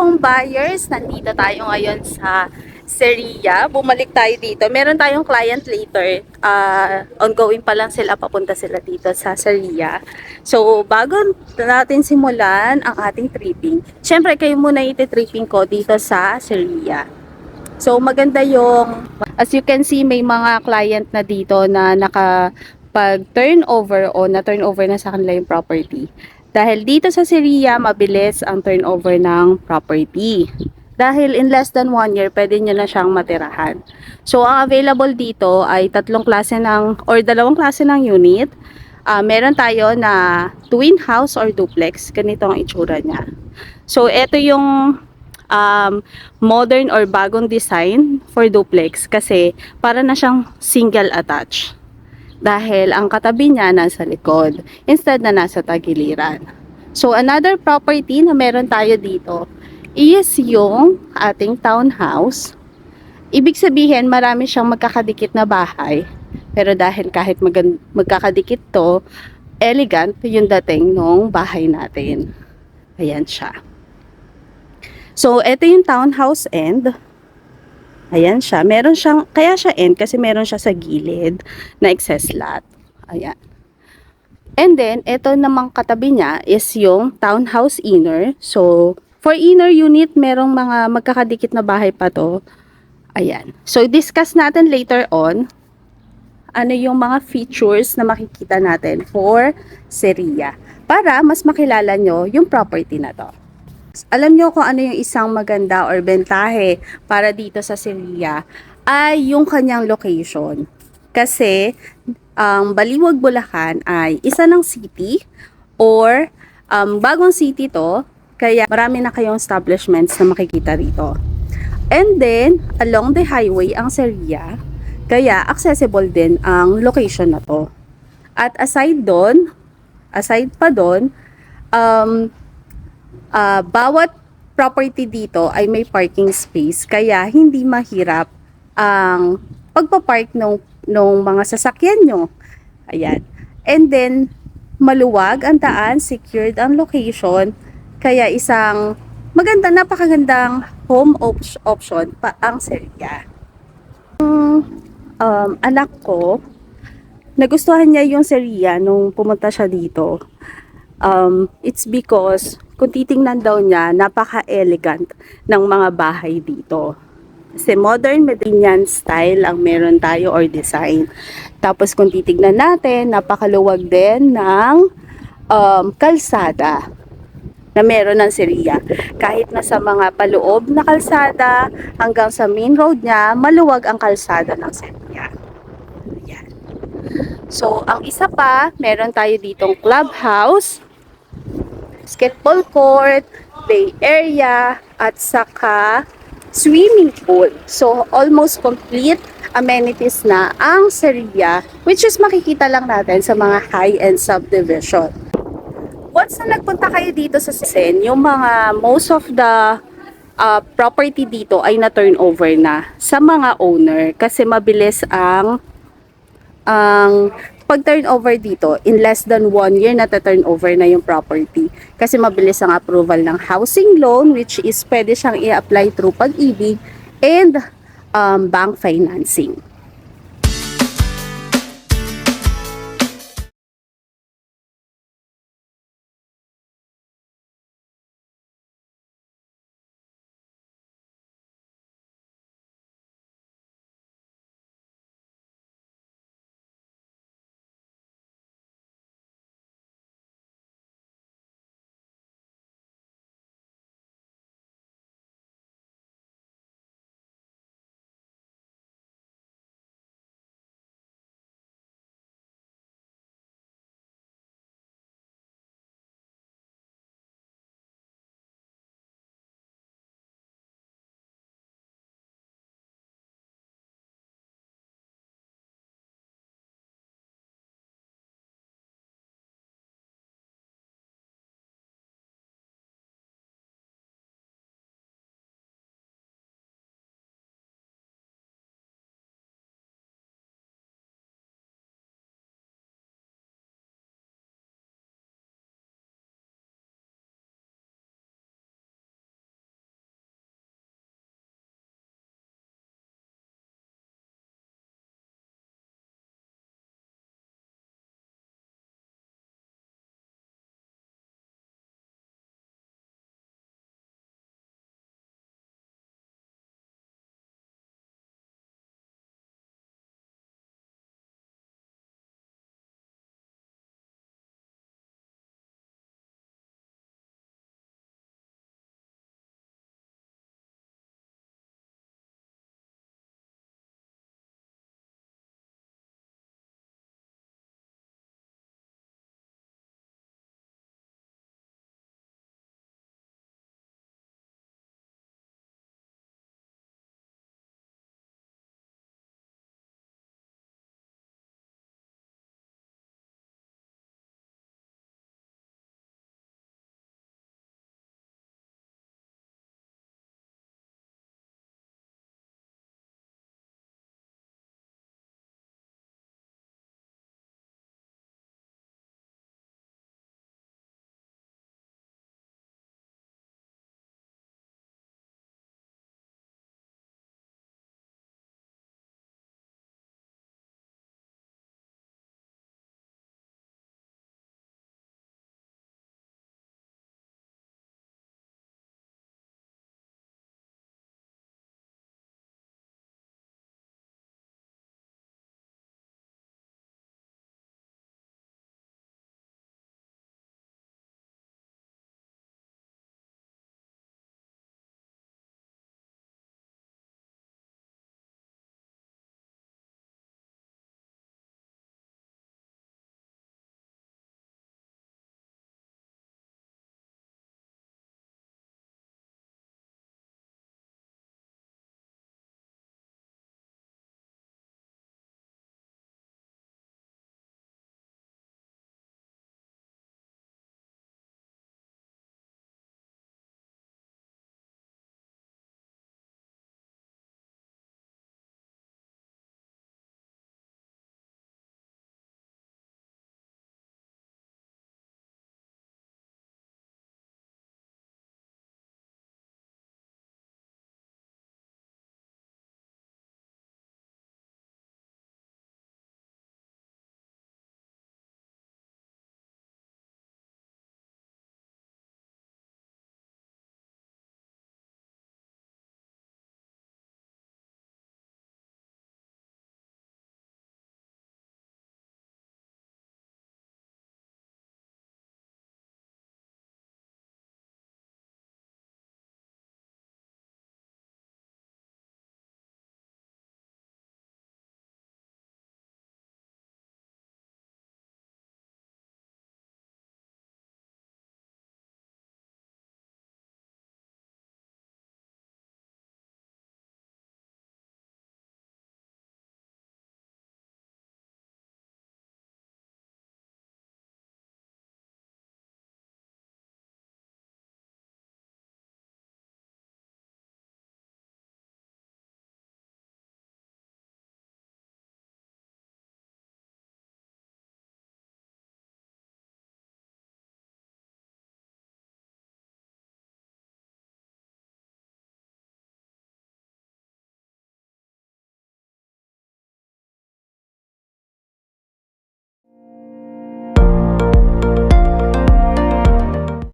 home buyers, nandito tayo ngayon sa Seria. Bumalik tayo dito. Meron tayong client later. Ongoing pa lang sila, papunta sila dito sa Seria. So, bago natin simulan ang ating tripping, syempre kayo muna iti-tripping ko dito sa Seria. So, maganda yung, as you can see, may mga client na dito na nakapag-turnover o na-turnover na sa kanila yung property. Dahil dito sa Seria, mabilis ang turnover ng property. Dahil in less than 1 year, pwede nyo na siyang matirahan. So, ang available dito ay dalawang klase ng unit. Meron tayo na twin house or duplex. Ganito ang itsura niya. So, ito yung modern or bagong design for duplex kasi para na siyang single attach. Dahil ang katabi niya nasa likod instead na nasa tagiliran. So another property na meron tayo dito is yung ating townhouse. Ibig sabihin marami siyang magkakadikit na bahay. Pero dahil kahit magkakadikit to, elegant yung dating ng bahay natin. Ayan siya. So ito yung townhouse end. Ayan siya. Meron siyang, kaya siya end kasi meron siya sa gilid na excess lot. Ayan. And then, ito namang katabi niya is yung townhouse inner. So, for inner unit, merong mga magkakadikit na bahay pa to. Ayan. So, discuss natin later on ano yung mga features na makikita natin for Seria para mas makilala nyo yung property na to. Alam nyo kung ano yung isang maganda or bentahe para dito sa Seria ay yung kanyang location. Kasi ang Baliwag, Bulacan ay isa ng city or bagong city to, kaya marami na kayong establishments na makikita rito. And then, along the highway ang Seria, kaya accessible din ang location na to. At aside pa doon, bawat property dito ay may parking space kaya hindi mahirap ang pagpapark ng mga sasakyan nyo. Ayan. And then, maluwag ang daan, secured ang location, kaya isang napakagandang home option pa ang Seria. Anak ko, nagustuhan niya yung Seria nung pumunta siya dito. It's because kung titingnan daw niya, napaka-elegant ng mga bahay dito. Kasi modern Medellinian style ang meron tayo or design. Tapos kung titingnan natin, napakaluwag din ng kalsada na meron ng Seria. Kahit na sa mga paloob na kalsada hanggang sa main road niya, maluwag ang kalsada ng Seria. Ayan. So, ang isa pa, meron tayo ditong clubhouse, basketball court, play area, at saka swimming pool. So, almost complete amenities na ang Seria, which is makikita lang natin sa mga high-end subdivision. Once na nagpunta kayo dito sa Sen, yung mga most of the property dito ay na-turnover na sa mga owner kasi mabilis ang pag-turnover dito, in less than 1 year na-turnover na yung property. Kasi mabilis ang approval ng housing loan, which is pwede siyang i-apply through Pag-ibig and bank financing.